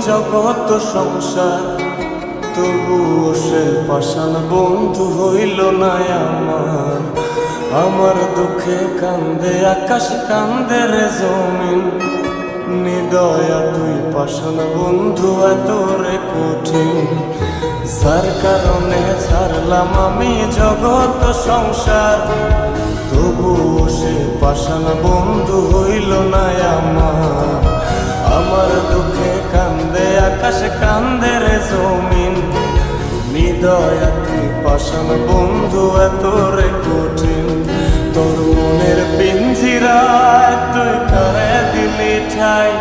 জগৎ সংসার, তবুও সে পাষাণ বন্ধু হইল না আমার। আমার দুঃখে কান্দে আকাশ, কান্দে রে জমিন, নিদয়া তুই পাষাণ বন্ধু এত রে কঠিন। যার কারণে ছাড়লাম আমি জগৎ সংসার, তবুও সে পাষাণ বন্ধু হইল না আমার। আমার দুঃখে কান্দে আকাশ, কান্দে রে জমিন, নিদয়া তুই পাষাণ বন্ধু এত রে কঠিন। তোর মনের পিঞ্জিরায় তুই কারে দিলি ঠাই,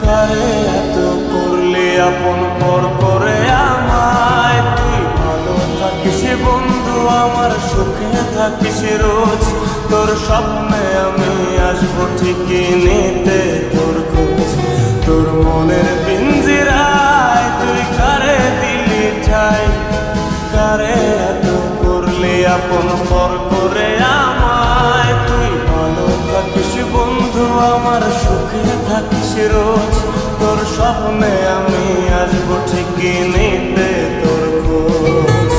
কারে এত করলি আপন পর করে আমায়। তুই ভালো থাকিস বন্ধু আমার, সুখে থাকিস রোজ, তোর স্বপ্নে আমি আসবো ঠিকই নিতে তোর খোঁজ। তোর মনের পিঞ্জিরায় তুই কারে দিলি ঠাই, কারে এত করলি আপন পর করে আমায়। তুই ভালো থাকিস বন্ধু আমার, সুখে থাকিস রোজ, তোর স্বপ্নে আমি আসবো ঠিকই নিতে তোর খোঁজ।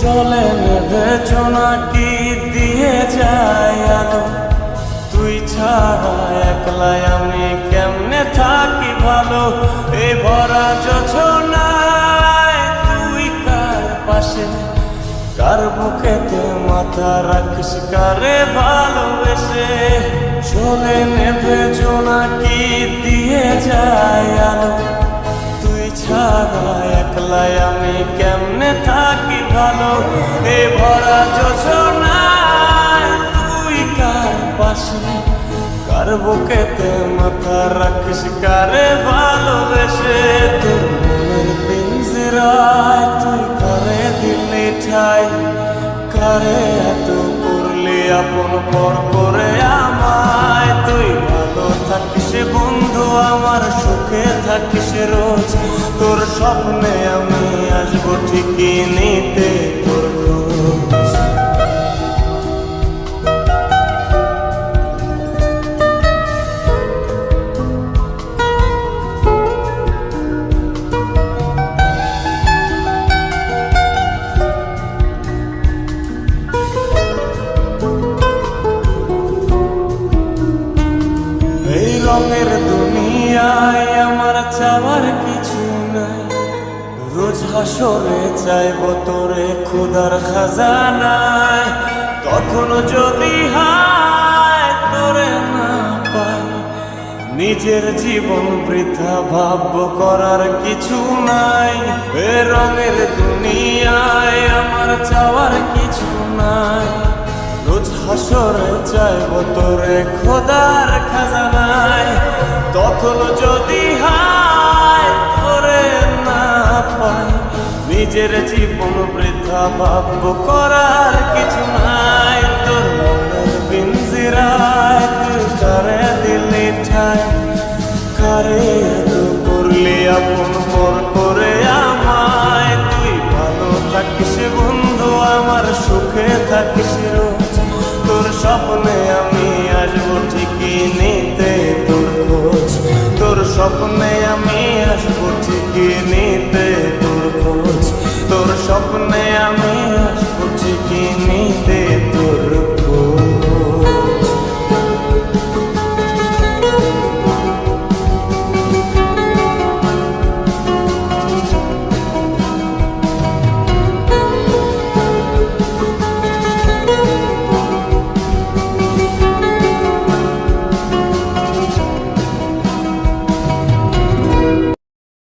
চলে নেবে জোনাকি দিয়ে যায় আলো, তুই ছাড়া একলাই আমি কেমনে থাকি ভালো। এই ভরা যোছনায় তুই কার পাশে, কার বুকেতে মাথা রাখিস, কারে ভালোবেসে। চলে নেবে জোনাকি দিয়ে যায় আলো, তুই ছাড়া একলাই আমি কেমনে থাকি ভালো। এ ভরা যোছনায় তুই কার পাশে, কার বুকেতে মাথা রাখিস, কারে ভালোবেসে। তোর মনের পিঞ্জিরায় তুই কারে দিলি ঠাই, কারে এত করলি আপন পর করে আমায়। তুই ভালো থাকিস বন্ধু আমার, সুখে থাকিস রোজ, তোর স্বপ্নে আমি আসবো ঠিকই নিতে তোর খোঁজ। এই রঙের দুনিয়ায় আমার চাওয়ার কিছু নাই, রোজ হাসরে চাইব তোরে খুদার খাজানায়। তখন যদি হায় তোরে না পাই, নিজের জীবন বৃথা ভাবব করার কিছু নাই। এ রঙের দুনিয়ায় আমার চাওয়ার কিছু নাই, রোজ হাসরে চাইব তোরে খোদার খাজানায়। তখন যদি হায় তোরে না পাই, নিজের জীবন বৃথা ভাবব করার কিছু নাই। তোর মনের পিঞ্জিরায় তুই কারে দিলি ঠাই, কারে এত করলি আপন পর করে আমায়। তুই ভালো থাকিস বন্ধু আমার, সুখে থাকিস রোজ, তোর স্বপ্নে আমি আসবো ঠিকই নিতে তোর খোঁজ। তোর স্বপ্নে আমি আসবো ঠিকই নিতে।